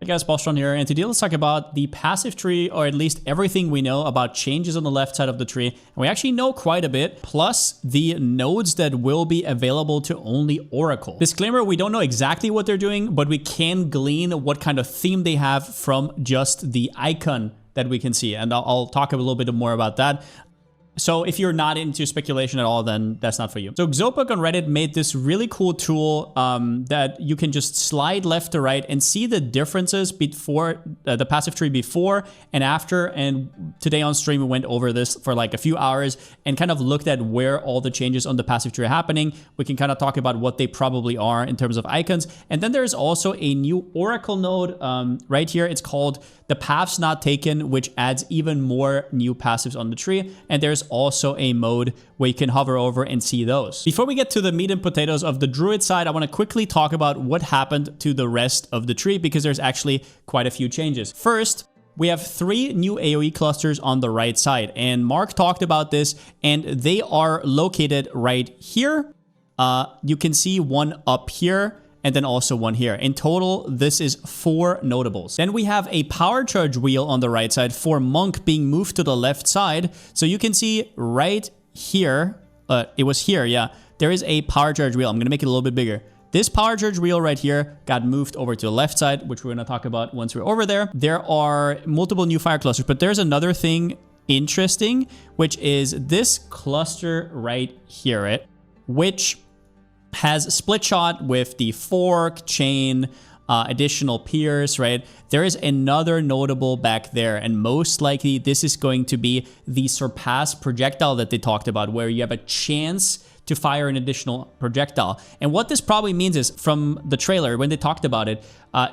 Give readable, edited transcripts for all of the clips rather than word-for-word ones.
Hey guys, Palsteron here, and today let's talk about the passive tree, or at least everything we know about changes on the left side of the tree. And we actually know quite a bit, plus the nodes that will be available to only Oracle. Disclaimer, we don't know exactly what they're doing, but we can glean what kind of theme they have from just the icon that we can see. And I'll talk a little bit more about that. So if you're not into speculation at all, then that's not for you. So Xopuk on Reddit made this really cool tool that you can just slide left to right and see the differences before the passive tree before and after. And today on stream, we went over this for like a few hours and kind of looked at where all the changes on the passive tree are happening. We can kind of talk about what they probably are in terms of icons. And then there's also a new Oracle node right here. It's called the Paths Not Taken, which adds even more new passives on the tree. And there's also a mode where you can hover over and see those. Before we get to the meat and potatoes of the Druid side, I want to quickly talk about what happened to the rest of the tree, because there's actually quite a few changes. First, we have 3 new AoE clusters on the right side, and Mark talked about this, and they are located right here. You can see one up here, and then also one here. In total, this is 4 notables. Then we have a power charge wheel on the right side for Monk being moved to the left side. So you can see right here, it was here, yeah, there is a power charge wheel. I'm gonna make it a little bit bigger. This power charge wheel right here got moved over to the left side, which we're gonna talk about once we're over there. There are multiple new fire clusters, but there's another thing interesting, which is this cluster right here, right? Which has split shot with the fork, chain, additional piers, right? There is another notable back there, and most likely this is going to be the surpass projectile that they talked about, where you have a chance to fire an additional projectile. And what this probably means is, from the trailer, when they talked about it,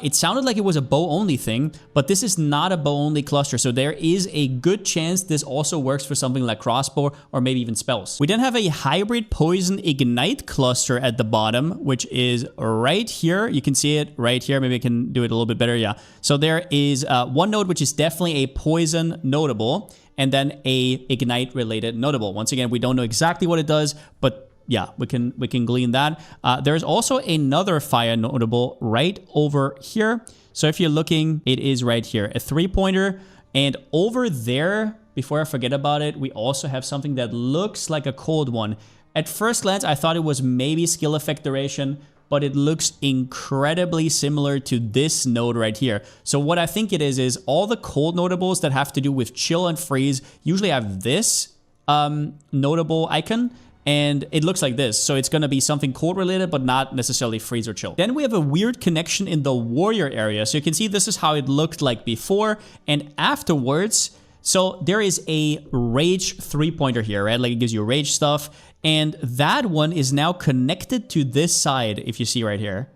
it sounded like it was a bow-only thing, but this is not a bow-only cluster, so there is a good chance this also works for something like crossbow or maybe even spells. We then have a hybrid poison ignite cluster at the bottom, which is right here. You can see it right here. Maybe I can do it a little bit better. Yeah. So there is one node, which is definitely a poison notable, and then a ignite related notable. Once again, we don't know exactly what it does, but yeah, we can glean that. There's also another fire notable right over here. So if you're looking, it is right here, a 3-pointer. And over there, before I forget about it, we also have something that looks like a cold one. At first glance, I thought it was maybe skill effect duration, but it looks incredibly similar to this node right here. So what I think it is all the cold notables that have to do with chill and freeze usually have this notable icon, and it looks like this. So it's going to be something cold related, but not necessarily freeze or chill. Then we have a weird connection in the warrior area. So you can see this is how it looked like before and afterwards. So there is a rage 3-pointer here, right? Like it gives you rage stuff. And that one is now connected to this side, if you see right here.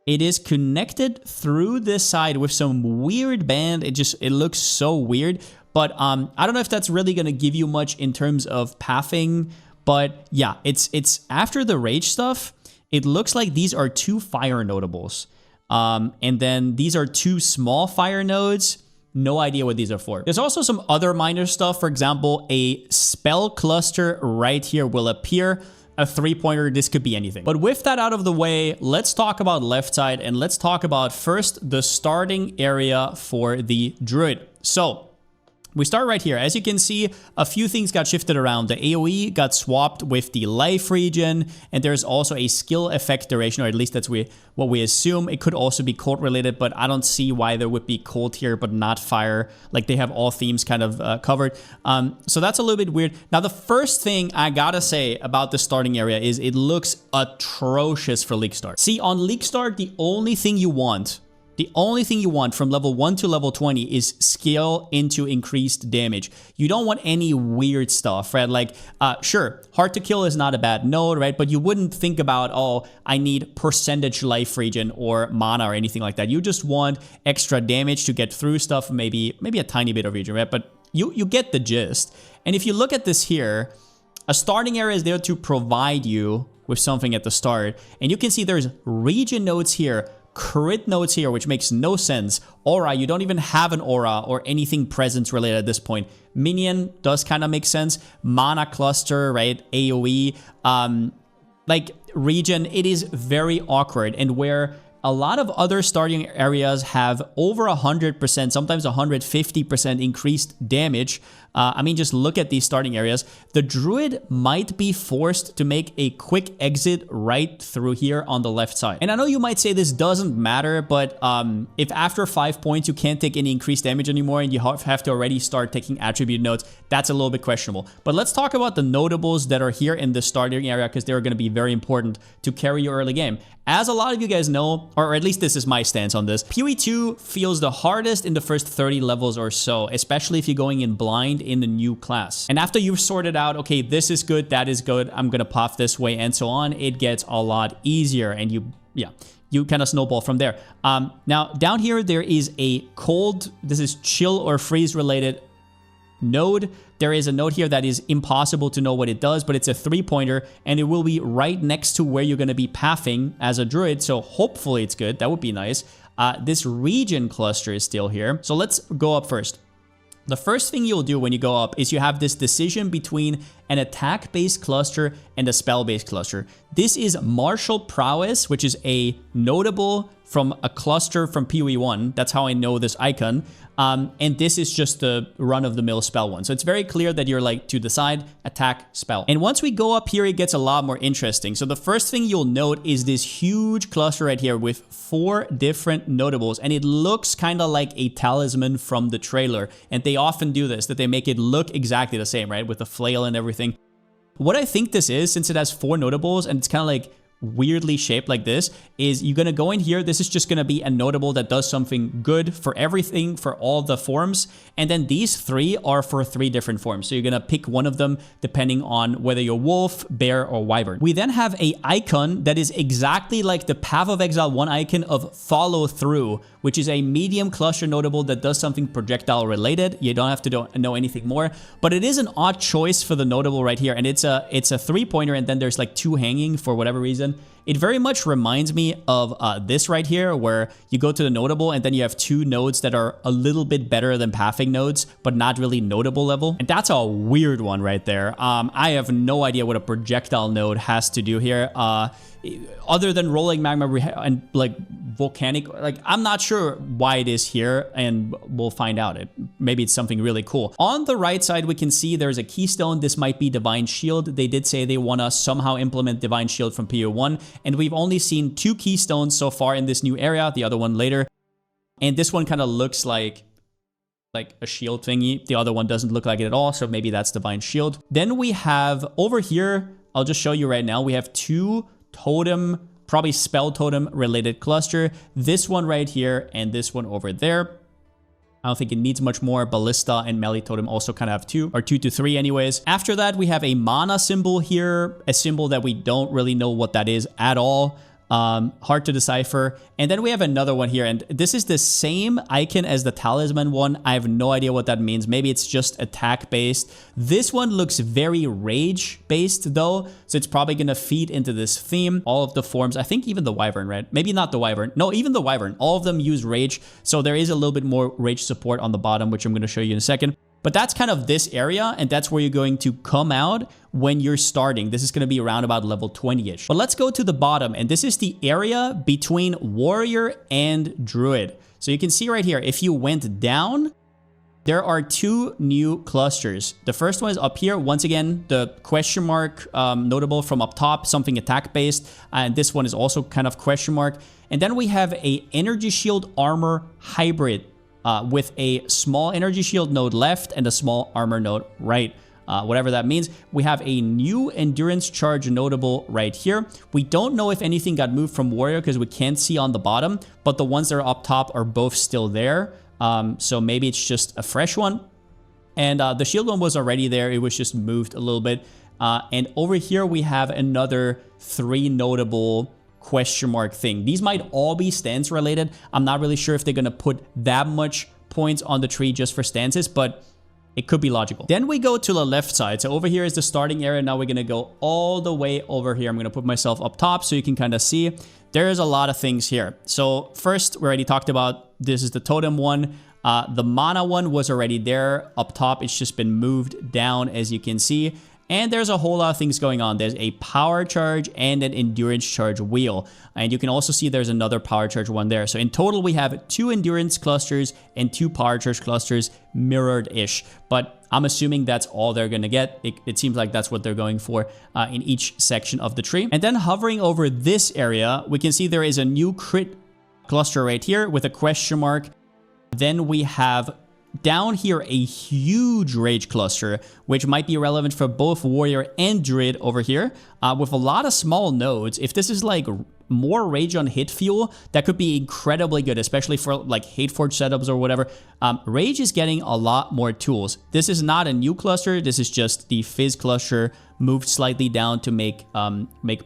It is connected through this side with some weird band. It looks so weird. But I don't know if that's really going to give you much in terms of pathing. But yeah, it's after the rage stuff. It looks like these are 2 fire notables. And then these are 2 small fire nodes. No idea what these are for. There's also some other minor stuff. For example, a spell cluster right here will appear. A 3-pointer, this could be anything. But with that out of the way, let's talk about left side, and let's talk about first the starting area for the Druid. So we start right here. As you can see, a few things got shifted around. The AoE got swapped with the life region, and there's also a skill effect duration, or at least that's what we assume. It could also be cold related, but I don't see why there would be cold here, but not fire. Like they have all themes kind of covered. So that's a little bit weird. Now, the first thing I gotta say about the starting area is it looks atrocious for League Start. See, on League Start, the only thing you want from level 1 to level 20 is scale into increased damage. You don't want any weird stuff, right? Like, sure, hard to kill is not a bad node, right? But you wouldn't think about, oh, I need percentage life region or mana or anything like that. You just want extra damage to get through stuff, maybe a tiny bit of region, right? But you get the gist. And if you look at this here, a starting area is there to provide you with something at the start. And you can see there's region nodes here, crit nodes here, which makes no sense. Aura, you don't even have an aura or anything presence related at this point. Minion does kind of make sense. Mana cluster, right? AoE. Like region, it is very awkward. And where a lot of other starting areas have over 100%, sometimes 150% increased damage. I mean, just look at these starting areas. The Druid might be forced to make a quick exit right through here on the left side. And I know you might say this doesn't matter, but if after 5 points you can't take any increased damage anymore and you have to already start taking attribute nodes, that's a little bit questionable. But let's talk about the notables that are here in the starting area, because they're going to be very important to carry your early game. As a lot of you guys know, or at least this is my stance on this, PoE2 feels the hardest in the first 30 levels or so, especially if you're going in blind in the new class. And after you've sorted out, okay, this is good, that is good, I'm gonna pop this way, and so on, it gets a lot easier, and you kind of snowball from there. Now, down here, there is a cold, this is chill or freeze related node. There is a node here that is impossible to know what it does, but it's a 3-pointer, and it will be right next to where you're going to be pathing as a druid, so hopefully it's good. That would be nice. This region cluster is still here, so let's go up first. The first thing you'll do when you go up is you have this decision between an attack-based cluster and a spell-based cluster. This is Martial Prowess, which is a notable from a cluster from PoE 1. That's how I know this icon. And this is just the run-of-the-mill spell one. So it's very clear that you're like to decide, attack, spell. And once we go up here, it gets a lot more interesting. So the first thing you'll note is this huge cluster right here with 4 different notables. And it looks kind of like a talisman from the trailer. And they often do this, that they make it look exactly the same, right? With the flail and everything. What I think this is, since it has 4 notables and it's kind of like weirdly shaped like this, is you're gonna go in here. This is just gonna be a notable that does something good for everything, for all the forms, and then these 3 are for 3 different forms. So you're gonna pick one of them depending on whether you're wolf, bear, or wyvern. We then have a icon that is exactly like the Path of Exile 1 icon of Follow Through, which is a medium cluster notable that does something projectile related. You don't have to know anything more, but it is an odd choice for the notable right here, and it's a 3-pointer, and then there's like 2 hanging for whatever reason. It very much reminds me of this right here, where you go to the notable and then you have 2 nodes that are a little bit better than pathing nodes, but not really notable level. And that's a weird one right there. I have no idea what a projectile node has to do here. Other than rolling magma and like volcanic, like I'm not sure why it is here, and we'll find out. Maybe it's something really cool. On the right side, we can see there's a keystone. This might be Divine Shield. They did say they want to somehow implement Divine Shield from PoE 1, and we've only seen 2 keystones so far in this new area, the other one later. And this one kind of looks like a shield thingy. The other one doesn't look like it at all, so maybe that's Divine Shield. Then we have over here, I'll just show you right now, we have 2 totem, probably spell totem related cluster. This one right here and this one over there. I don't think it needs much more. Ballista and melee totem also kind of have 2, or 2 to 3 anyways. After that, we have a mana symbol here, a symbol that we don't really know what that is at all. Hard to decipher. And then we have another one here, and this is the same icon as the talisman one. I have no idea what that means. Maybe it's just attack based. This one looks very rage based though, so it's probably gonna feed into this theme. All of the forms, I think even the wyvern, right? Maybe not the wyvern. No, even the wyvern. All of them use rage, so there is a little bit more rage support on the bottom, which I'm gonna show you in a second. But that's kind of this area, and that's where you're going to come out when you're starting. This is going to be around about level 20-ish. But let's go to the bottom, and this is the area between warrior and druid. So you can see right here, if you went down, there are 2 new clusters. The first one is up here. Once again, the question mark notable from up top, something attack based. And this one is also kind of question mark. And then we have a energy shield armor hybrid with a small energy shield node left and a small armor node right. Whatever that means. We have a new endurance charge notable right here. We don't know if anything got moved from warrior because we can't see on the bottom, but the ones that are up top are both still there. So maybe it's just a fresh one. And the shield one was already there. It was just moved a little bit. And over here we have another 3 notable question mark thing. These might all be stance related. I'm not really sure if they're going to put that much points on the tree just for stances, but it could be logical. Then we go to the left side. So over here is the starting area. Now we're going to go all the way over here. I'm going to put myself up top so you can kind of see. There's a lot of things here. So first, we already talked about, this is the totem one. The mana one was already there up top. It's just been moved down, as you can see. And there's a whole lot of things going on. There's a power charge and an endurance charge wheel. And you can also see there's another power charge one there. So in total, we have 2 endurance clusters and 2 power charge clusters, mirrored-ish. But I'm assuming that's all they're going to get. It seems like that's what they're going for in each section of the tree. And then hovering over this area, we can see there is a new crit cluster right here with a question mark. Then we have down here a huge rage cluster, which might be relevant for both warrior and druid over here, with a lot of small nodes. If this is like more rage on hit fuel, that could be incredibly good, especially for like Hateforge setups or whatever. Rage is getting a lot more tools. This is not a new cluster. This is just the Fizz cluster moved slightly down to make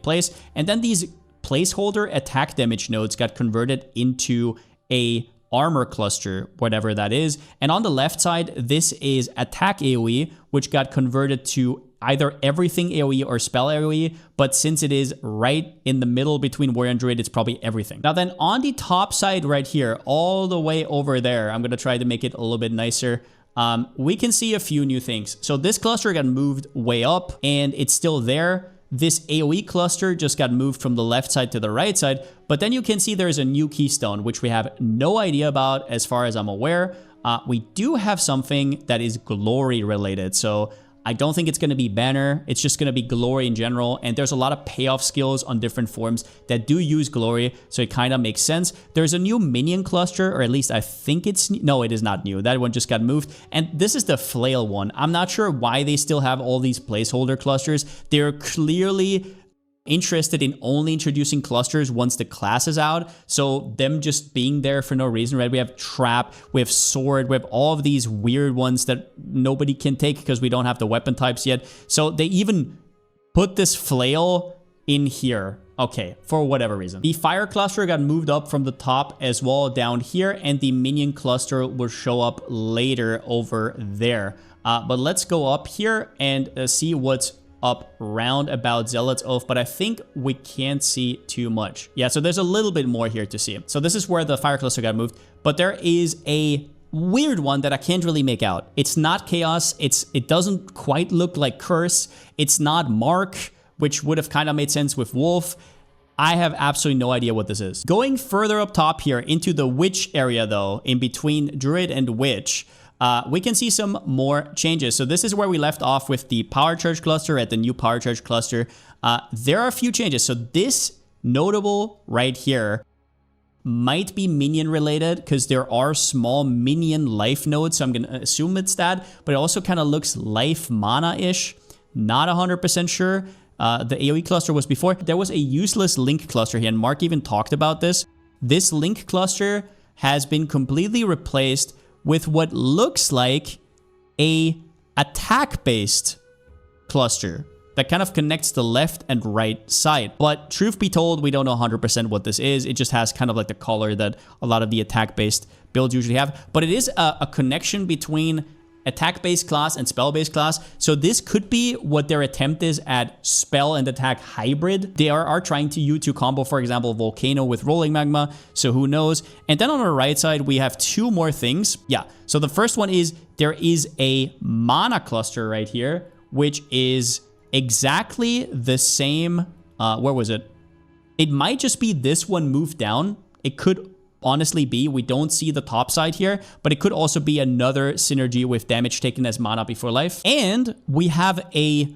place. And then these placeholder attack damage nodes got converted into a armor cluster, whatever that is. And on the left side, this is attack AoE, which got converted to either everything AoE or spell AoE, but since it is right in the middle between warrior and druid, it's probably everything. Now then on the top side right here, all the way over there, I'm gonna try to make it a little bit nicer. We can see a few new things. So this cluster got moved way up and it's still there. This AoE cluster just got moved from the left side to the right side, but then you can see there's a new keystone, which we have no idea about as far as I'm aware. We do have something that is glory related, so I don't think it's going to be banner. It's just going to be glory in general. And there's a lot of payoff skills on different forms that do use glory. So it kind of makes sense. There's a new minion cluster, or at least I think it's new. No, it is not new. That one just got moved. And this is the flail one. I'm not sure why they still have all these placeholder clusters. They're clearly interested in only introducing clusters once the class is out, so them just being there for no reason, right? We have trap, we have sword, we have all of these weird ones that nobody can take because we don't have the weapon types yet. So they even put this flail in here, okay, for whatever reason. The fire cluster got moved up from the top as well down here, and the minion cluster will show up later over there. But let's go up here and see what's up round about Zealot's Oath, but I think we can't see too much. Yeah, so there's a little bit more here to see. So this is where the fire cluster got moved, but there is a weird one that I can't really make out. It's not Chaos. It doesn't quite look like Curse. It's not Mark, which would have kind of made sense with Wolf. I have absolutely no idea what this is. Going further up top here into the Witch area though, in between Druid and Witch, we can see some more changes. So this is where we left off with the power charge cluster at the new power charge cluster. There are a few changes. So this notable right here might be minion related because there are small minion life nodes. So I'm going to assume it's that, but it also kind of looks life mana-ish. Not 100% sure. The AoE cluster was before. There was a useless link cluster here, and Mark even talked about this. This link cluster has been completely replaced with what looks like a attack-based cluster that kind of connects the left and right side. But truth be told, we don't know 100% what this is. It just has kind of like the color that a lot of the attack-based builds usually have. But it is a connection between attack-based class and spell-based class. So this could be what their attempt is at spell and attack hybrid. They are trying to combo, for example, Volcano with Rolling Magma. So who knows? And then on the right side, we have two more things. Yeah. So the first one is there is a mana cluster right here, which is exactly the same. Where was it? It might just be this one moved down. It could honestly be, we don't see the top side here, but it could also be another synergy with damage taken as mana before life. And we have a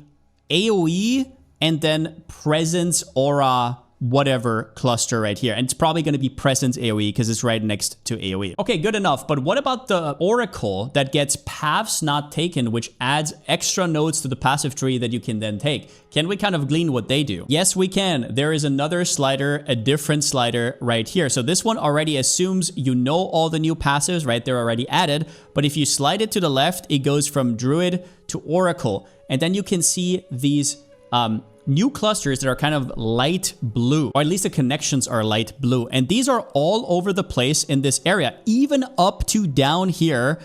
AoE and then presence aura whatever cluster right here. And it's probably going to be presence AoE because it's right next to AoE. Okay, good enough. But what about the oracle that gets paths not taken, which adds extra nodes to the passive tree that you can then take? Can we kind of glean what they do? Yes, we can. There is another slider, a different slider right here. So this one already assumes you know all the new passives, right? They're already added. But if you slide it to the left, it goes from Druid to Oracle. And then you can see these new clusters that are kind of light blue, or at least the connections are light blue. And these are all over the place in this area, even up to down here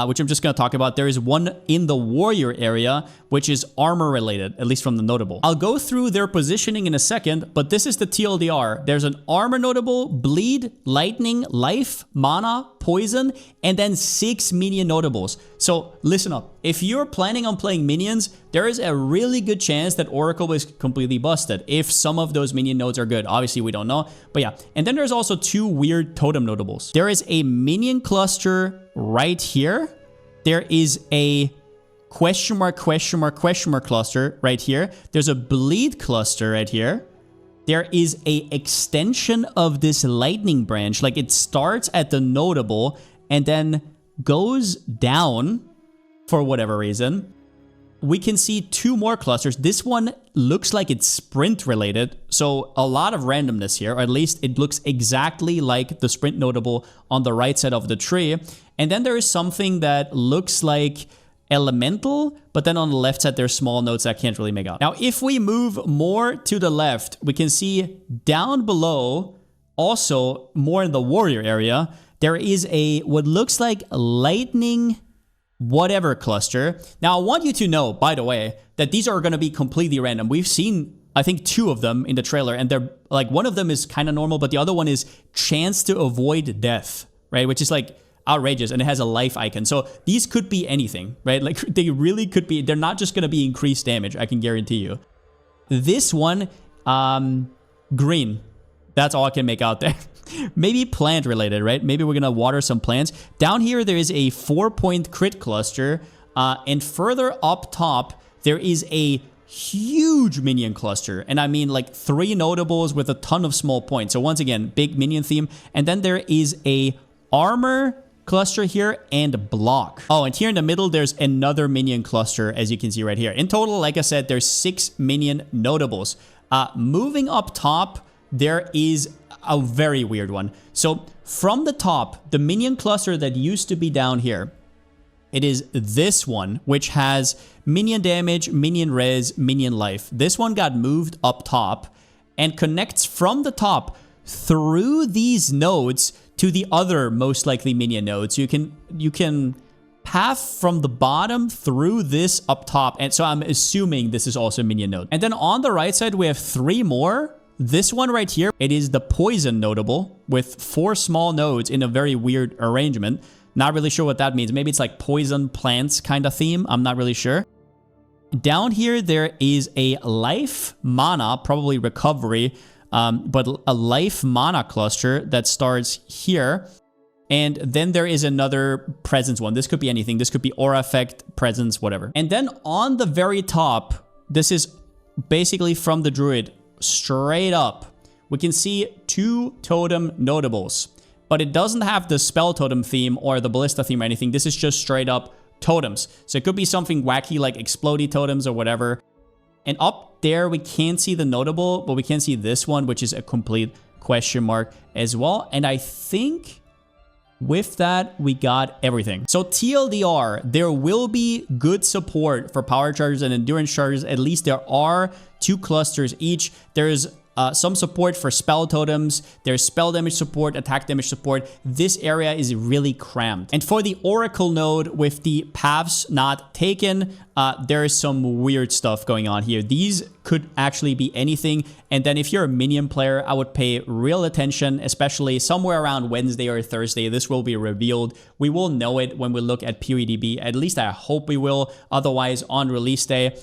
which I'm just going to talk about. There is one in the warrior area, which is armor related, at least from the notable. I'll go through their positioning in a second, but this is the TLDR. There's an armor notable, bleed, lightning, life, mana, poison, and then 6 minion notables. So listen up. If you're planning on playing minions, there is a really good chance that Oracle is completely busted if some of those minion nodes are good. Obviously, we don't know, but yeah. And then there's also 2 weird totem notables. There is a minion cluster right here. There is a question mark cluster right here. There's a bleed cluster right here. There is a extension of this lightning branch. Like it starts at the notable and then goes down for whatever reason. We can see 2 more clusters. This one looks like it's sprint related. So a lot of randomness here, or at least it looks exactly like the sprint notable on the right side of the tree. And then there is something that looks like elemental, but then on the left side, there's small nodes that I can't really make out. Now, if we move more to the left, we can see down below, also more in the warrior area, there is a what looks like lightning whatever cluster. Now, I want you to know, by the way, that these are going to be completely random. We've seen, I think, 2 of them in the trailer, and they're like, one of them is kind of normal, but the other one is chance to avoid death, right? Which is like outrageous, and it has a life icon. So these could be anything, right? Like they really could be. They're not just going to be increased damage, I can guarantee you. This one, green. That's all I can make out there. Maybe plant related, right? Maybe we're going to water some plants. Down here, there is a 4-point crit cluster. And further up top, there is a huge minion cluster. And I mean like 3 notables with a ton of small points. So once again, big minion theme. And then there is a armor cluster here and block. Oh, and here in the middle, there's another minion cluster, as you can see right here. In total, like I said, there's 6 minion notables. Moving up top, there is a very weird one. So from the top, the minion cluster that used to be down here, it is this one, which has minion damage, minion res, minion life. This one got moved up top and connects from the top through these nodes to the other most likely minion nodes. You can path from the bottom through this up top. And so I'm assuming this is also a minion node. And then on the right side, we have 3 more. This one right here, it is the poison notable with 4 small nodes in a very weird arrangement. Not really sure what that means. Maybe it's like poison plants kind of theme. I'm not really sure. Down here, there is a life mana, probably recovery, but a life mana cluster that starts here. And then there is another presence one. This could be anything. This could be aura effect, presence, whatever. And then on the very top, this is basically from the Druid, straight up, we can see 2 totem notables. But it doesn't have the spell totem theme or the ballista theme or anything. This is just straight up totems. So it could be something wacky like explodey totems or whatever. And up there, we can't see the notable, but we can see this one, which is a complete question mark as well. And I think with that, we got everything. So TLDR, there will be good support for power chargers and endurance chargers. At least there are 2 clusters each. There's some support for spell totems. There's spell damage support, attack damage support. This area is really cramped. And for the Oracle node with the paths not taken, there is some weird stuff going on here. These could actually be anything. And then if you're a minion player, I would pay real attention, especially somewhere around Wednesday or Thursday. This will be revealed. We will know it when we look at PoEDB. At least I hope we will. Otherwise, on release day,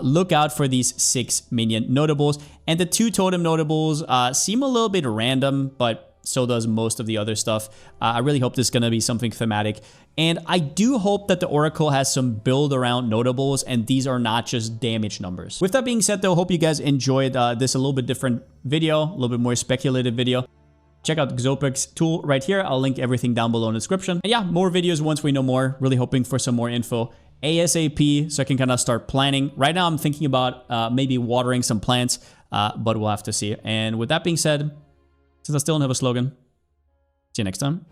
look out for these 6 minion notables. And the 2 totem notables seem a little bit random, but so does most of the other stuff. I really hope this is going to be something thematic. And I do hope that the Oracle has some build around notables and these are not just damage numbers. With that being said, though, hope you guys enjoyed this a little bit different video, a little bit more speculative video. Check out Xopic's tool right here. I'll link everything down below in the description. And yeah, more videos once we know more. Really hoping for some more info ASAP so I can kind of start planning. Right now, I'm thinking about maybe watering some plants, but we'll have to see. And with that being said, since I still don't have a slogan, see you next time.